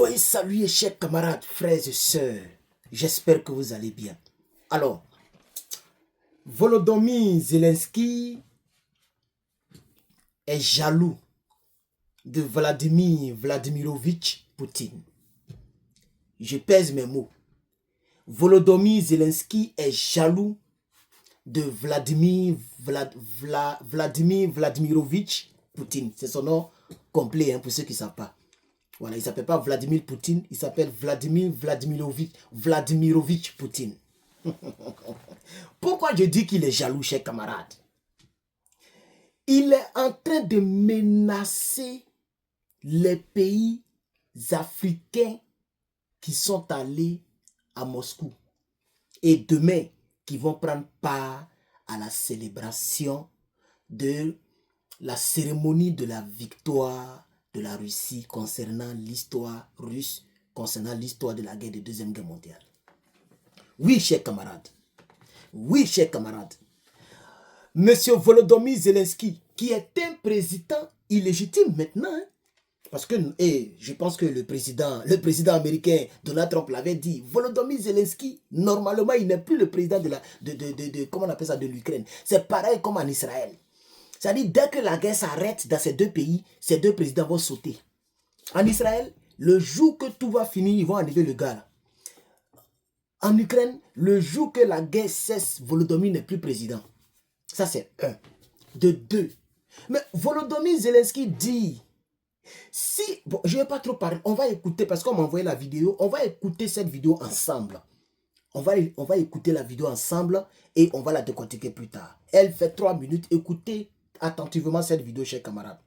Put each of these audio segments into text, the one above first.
Soyez salués, chers camarades, frères et sœurs. J'espère que vous allez bien. Alors, Volodymyr Zelensky est jaloux de Vladimir Vladimirovitch Poutine. Je pèse mes mots. Volodymyr Zelensky est jaloux de Vladimir Vladimirovitch Poutine. C'est son nom complet, hein, pour ceux qui ne savent pas. Voilà, il ne s'appelle pas Vladimir Poutine, il s'appelle Vladimir Vladimirovitch Poutine. Pourquoi je dis qu'il est jaloux, chers camarades? Il est en train de menacer les pays africains qui sont allés à Moscou et demain qui vont prendre part à la célébration de la cérémonie de la victoire de la Russie concernant l'histoire russe, concernant l'histoire de la guerre de Deuxième Guerre mondiale. Oui, chers camarades. Oui, chers camarades. Monsieur Volodymyr Zelensky, qui est un président illégitime maintenant, hein, parce que, je pense que le président américain Donald Trump l'avait dit, Volodymyr Zelensky, normalement, il n'est plus le président comment on appelle ça, de l'Ukraine. C'est pareil comme en Israël. C'est-à-dire, dès que la guerre s'arrête dans ces deux pays, ces deux présidents vont sauter. En Israël, le jour que tout va finir, ils vont enlever le gars là. En Ukraine, le jour que la guerre cesse, Volodymyr n'est plus président. Ça, c'est un. De deux. Mais Volodymyr Zelensky dit, si, bon, je ne vais pas trop parler, on va écouter, parce qu'on m'a envoyé la vidéo, on va écouter cette vidéo ensemble. On va écouter la vidéo ensemble et on va la décortiquer plus tard. Elle fait 3 minutes. Écoutez attentivement cette vidéo, chers camarades.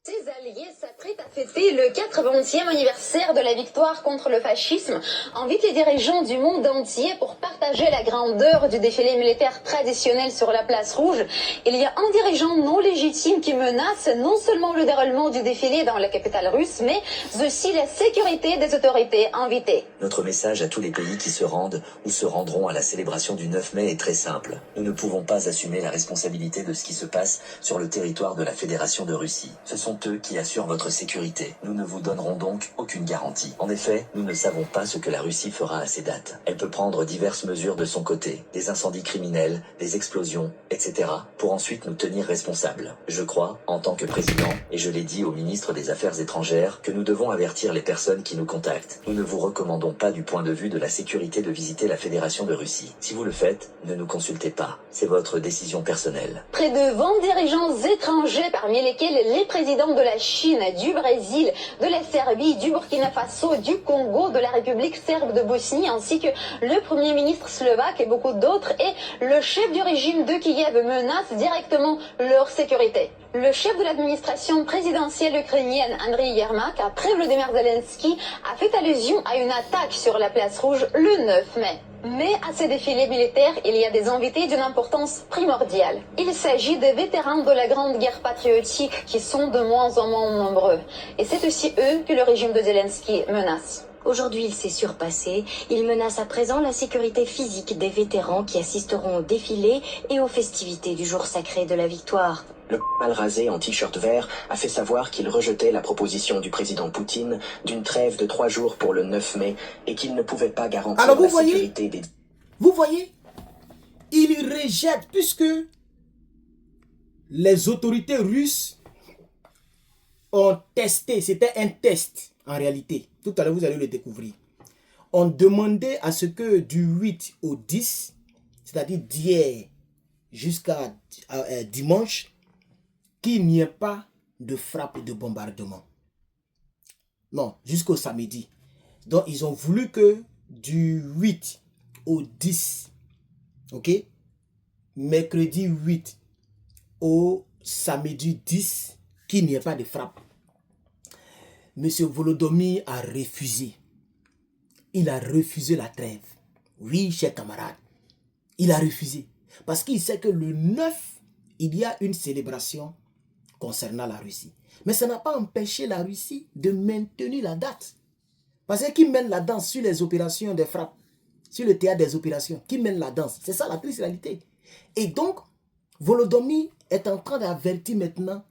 Ses alliés s'apprêtent à fêter le 80e anniversaire de la victoire contre le fascisme, invitent les dirigeants du monde entier pour partager la grandeur du défilé militaire traditionnel sur la place rouge. Il y a un dirigeant non légitime qui menace non seulement le déroulement du défilé dans la capitale russe, mais aussi la sécurité des autorités invitées. Notre message à tous les pays qui se rendent ou se rendront à la célébration du 9 mai est très simple. Nous ne pouvons pas assumer la responsabilité de ce qui se passe sur le territoire de la Fédération de Russie. Ce sont eux qui assurent votre sécurité. Nous ne vous donnerons donc aucune garantie. En effet, nous ne savons pas ce que la Russie fera à ces dates. Elle peut prendre diverses mesures de son côté, des incendies criminels, des explosions, etc., pour ensuite nous tenir responsables. Je crois, en tant que président, et je l'ai dit au ministre des Affaires étrangères, que nous devons avertir les personnes qui nous contactent. Nous ne vous recommandons pas du point de vue de la sécurité de visiter la Fédération de Russie. Si vous le faites, ne nous consultez pas. C'est votre décision personnelle. Près de 20 dirigeants étrangers, parmi lesquels les présidents de la Chine, du Brésil, de la Serbie, du Burkina Faso, du Congo, de la République serbe de Bosnie, ainsi que le premier ministre slovaque et beaucoup d'autres, et le chef du régime de Kiev menace directement leur sécurité. Le chef de l'administration présidentielle ukrainienne, Andriy Yermak, après Volodymyr Zelensky, a fait allusion à une attaque sur la place rouge le 9 mai. Mais à ces défilés militaires, il y a des invités d'une importance primordiale. Il s'agit des vétérans de la Grande Guerre patriotique qui sont de moins en moins nombreux. Et c'est aussi eux que le régime de Zelensky menace. Aujourd'hui, il s'est surpassé. Il menace à présent la sécurité physique des vétérans qui assisteront au défilé et aux festivités du jour sacré de la victoire. Le mal rasé en t-shirt vert a fait savoir qu'il rejetait la proposition du président Poutine d'une trêve de 3 jours pour le 9 mai et qu'il ne pouvait pas garantir la sécurité des... Vous voyez, il rejette puisque les autorités russes ont testé, c'était un test en réalité. Tout à l'heure, vous allez le découvrir. On demandait à ce que du 8 au 10, c'est-à-dire d'hier jusqu'à dimanche, qu'il n'y ait pas de frappe et de bombardement. Non, jusqu'au samedi. Donc, ils ont voulu que du 8 au 10, ok, mercredi 8 au samedi 10, qu'il n'y ait pas de frappe. Monsieur Volodymyr a refusé. Il a refusé la trêve. Oui, chers camarades, il a refusé. Parce qu'il sait que le 9, il y a une célébration concernant la Russie. Mais ça n'a pas empêché la Russie de maintenir la date. Parce que qui mène la danse sur les opérations des frappes, sur le théâtre des opérations, qui mène la danse? C'est ça la triste réalité. Et donc, Volodymyr est en train d'avertir maintenant,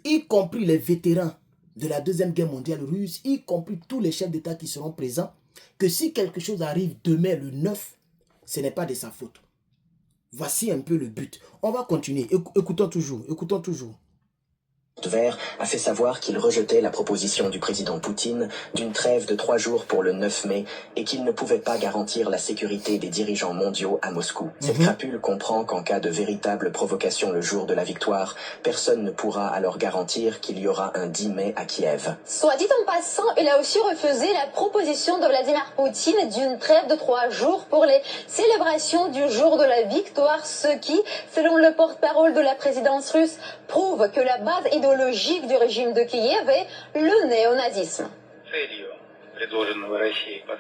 y compris les vétérans de la Deuxième Guerre mondiale russe, y compris tous les chefs d'État qui seront présents, que si quelque chose arrive demain le 9, ce n'est pas de sa faute. Voici un peu le but. On va continuer. Écoutons toujours. Écoutons toujours. Vert a fait savoir qu'il rejetait la proposition du président Poutine d'une trêve de 3 jours pour le 9 mai et qu'il ne pouvait pas garantir la sécurité des dirigeants mondiaux à Moscou. Cette crapule comprend qu'en cas de véritable provocation le jour de la victoire, personne ne pourra alors garantir qu'il y aura un 10 mai à Kiev. Soit dit en passant, il a aussi refusé la proposition de Vladimir Poutine d'une trêve de 3 jours pour les célébrations du jour de la victoire, ce qui, selon le porte-parole de la présidence russe, prouve que la base idéologique du régime de Kiev est le néonazisme.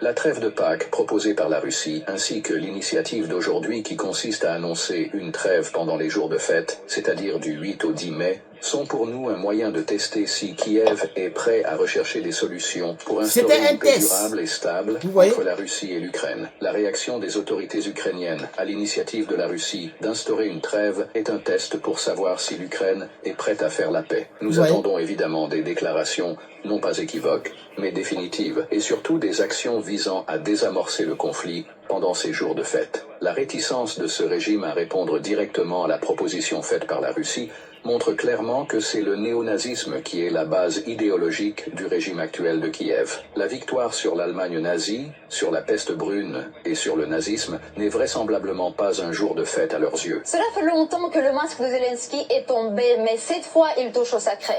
La trêve de Pâques proposée par la Russie, ainsi que l'initiative d'aujourd'hui qui consiste à annoncer une trêve pendant les jours de fête, c'est-à-dire du 8 au 10 mai, sont pour nous un moyen de tester si Kiev est prêt à rechercher des solutions pour instaurer une paix durable et stable entre la Russie et l'Ukraine. La réaction des autorités ukrainiennes à l'initiative de la Russie d'instaurer une trêve est un test pour savoir si l'Ukraine est prête à faire la paix. Nous attendons évidemment des déclarations non pas équivoques, mais définitives, et surtout des actions visant à désamorcer le conflit pendant ces jours de fête. La réticence de ce régime à répondre directement à la proposition faite par la Russie montre clairement que c'est le néonazisme qui est la base idéologique du régime actuel de Kiev. La victoire sur l'Allemagne nazie, sur la peste brune et sur le nazisme n'est vraisemblablement pas un jour de fête à leurs yeux. Cela fait longtemps que le masque de Zelensky est tombé, mais cette fois, il touche au sacré.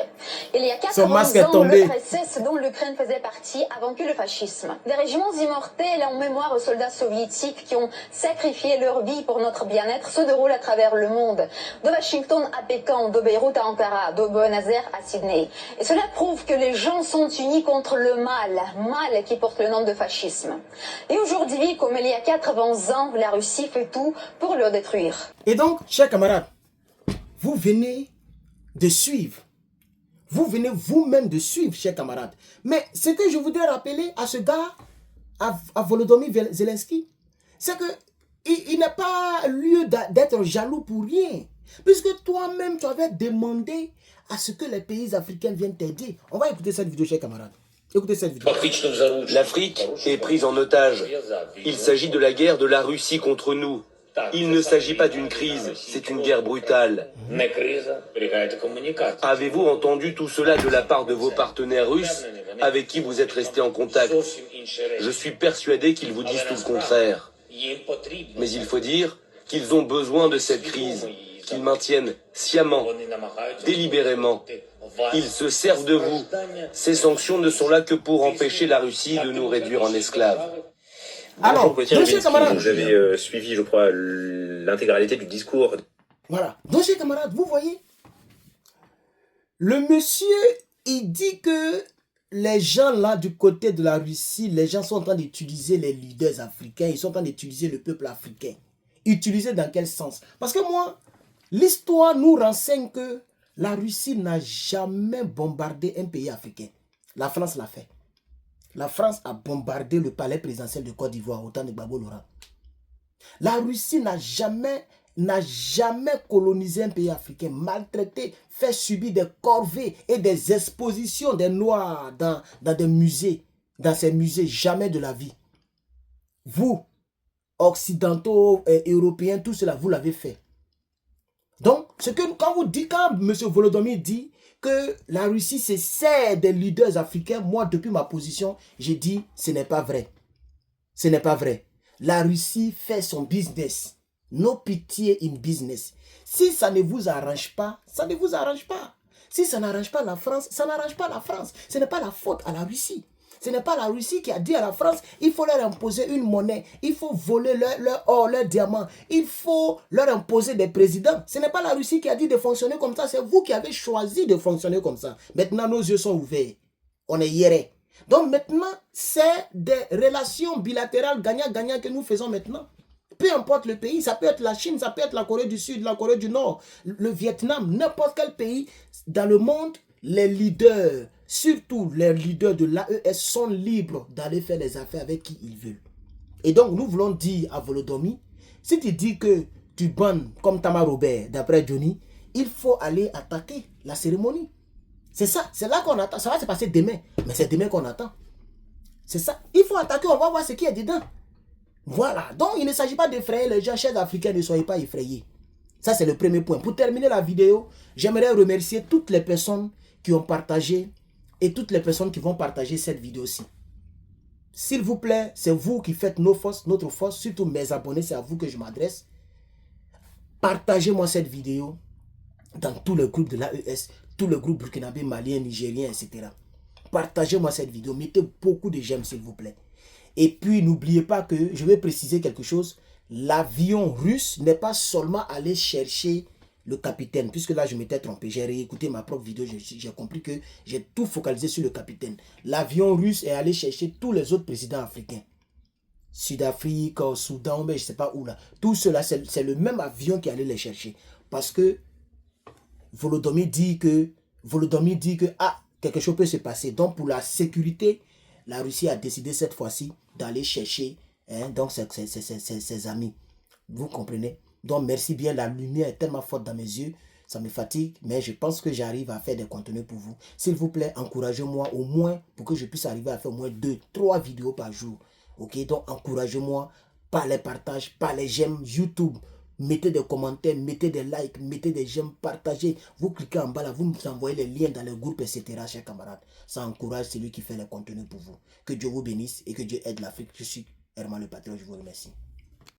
Il y a 80 ans, l'URSS dont l'Ukraine faisait partie a vaincu le fascisme. Des régiments immortels en mémoire aux soldats soviétiques qui ont sacrifié leur vie pour notre bien-être se déroulent à travers le monde. De Washington à Pékin, de Beyrouth à Ankara, de Buenos Aires à Sydney. Et cela prouve que les gens sont unis contre le mal qui porte le nom de fascisme. Et aujourd'hui, comme il y a 80 ans, la Russie fait tout pour le détruire. Et donc, chers camarades, vous venez de suivre. Vous venez vous-même de suivre, chers camarades. Mais ce que je voudrais rappeler à ce gars, à Volodymyr Zelensky, c'est qu'il n'a pas lieu d'être jaloux pour rien. Puisque toi-même, tu avais demandé à ce que les pays africains viennent t'aider. On va écouter cette vidéo, chers camarades. Écoutez cette vidéo. L'Afrique est prise en otage. Il s'agit de la guerre de la Russie contre nous. Il ne s'agit pas d'une crise, c'est une guerre brutale. Avez-vous entendu tout cela de la part de vos partenaires russes avec qui vous êtes restés en contact? Je suis persuadé qu'ils vous disent tout le contraire. Mais il faut dire qu'ils ont besoin de cette crise, qu'ils maintiennent sciemment, délibérément. Ils se servent de vous. Ces sanctions ne sont là que pour empêcher la Russie de nous réduire en esclaves. Alors, donc, chers camarades, j'avais suivi, je crois, l'intégralité du discours. Voilà. Donc, chers camarades, vous voyez, le monsieur, il dit que les gens là du côté de la Russie, les gens sont en train d'utiliser les leaders africains, ils sont en train d'utiliser le peuple africain. Utiliser dans quel sens? Parce que moi, l'histoire nous renseigne que la Russie n'a jamais bombardé un pays africain. La France l'a fait. La France a bombardé le palais présidentiel de Côte d'Ivoire au temps de Gbagbo Laurent. La Russie n'a jamais colonisé un pays africain, maltraité, fait subir des corvées et des expositions des Noirs dans des musées, dans ces musées, jamais de la vie. Vous, occidentaux, européens, tout cela, vous l'avez fait. Donc, quand M. Volodymyr dit que la Russie se sert des leaders africains, moi, depuis ma position, j'ai dit, ce n'est pas vrai. Ce n'est pas vrai. La Russie fait son business. No pitié in business. Si ça ne vous arrange pas, ça ne vous arrange pas. Si ça n'arrange pas la France, ça n'arrange pas la France. Ce n'est pas la faute à la Russie. Ce n'est pas la Russie qui a dit à la France, il faut leur imposer une monnaie, il faut voler leur or, leur diamant, il faut leur imposer des présidents. Ce n'est pas la Russie qui a dit de fonctionner comme ça, c'est vous qui avez choisi de fonctionner comme ça. Maintenant, nos yeux sont ouverts. On est hieré. Donc maintenant, c'est des relations bilatérales gagnant-gagnant que nous faisons maintenant. Peu importe le pays, ça peut être la Chine, ça peut être la Corée du Sud, la Corée du Nord, le Vietnam, n'importe quel pays dans le monde, les leaders, surtout les leaders de l'AES sont libres d'aller faire les affaires avec qui ils veulent. Et donc, nous voulons dire à Volodymyr, si tu dis que tu bannes comme Tamar Robert, d'après Johnny, il faut aller attaquer la cérémonie. C'est ça, c'est là qu'on attend. Ça va se passer demain, mais c'est demain qu'on attend. C'est ça. Il faut attaquer, on va voir ce qu'il y a dedans. Voilà. Donc, il ne s'agit pas d'effrayer les gens. Chers Africains, ne soyez pas effrayés. Ça, c'est le premier point. Pour terminer la vidéo, j'aimerais remercier toutes les personnes qui ont partagé et toutes les personnes qui vont partager cette vidéo-ci. S'il vous plaît, c'est vous qui faites nos forces, notre force, surtout mes abonnés, c'est à vous que je m'adresse. Partagez-moi cette vidéo dans tous les groupes de l'AES, tous les groupes burkinabés, maliens, nigériens, etc. Partagez-moi cette vidéo, mettez beaucoup de j'aime s'il vous plaît. Et puis n'oubliez pas que, je vais préciser quelque chose, l'avion russe n'est pas seulement allé chercher le capitaine, puisque là je m'étais trompé, j'ai réécouté ma propre vidéo, j'ai compris que j'ai tout focalisé sur le capitaine. L'avion russe est allé chercher tous les autres présidents africains. Sud-Afrique, Soudan, mais je ne sais pas où là. Tout cela, c'est le même avion qui allait les chercher. Parce que Volodymyr dit que ah, quelque chose peut se passer. Donc pour la sécurité, la Russie a décidé cette fois-ci d'aller chercher donc ses amis. Vous comprenez? Donc merci bien, la lumière est tellement forte dans mes yeux, ça me fatigue, mais je pense que j'arrive à faire des contenus pour vous. S'il vous plaît, encouragez-moi au moins pour que je puisse arriver à faire au moins 2-3 vidéos par jour. Ok, donc encouragez-moi par les partages, par les j'aime YouTube. Mettez des commentaires, mettez des likes, mettez des j'aime, partagez. Vous cliquez en bas là, vous nous envoyez les liens dans les groupes, etc. chers camarades. Ça encourage celui qui fait les contenus pour vous. Que Dieu vous bénisse et que Dieu aide l'Afrique. Je suis Herman le Patriote, je vous remercie.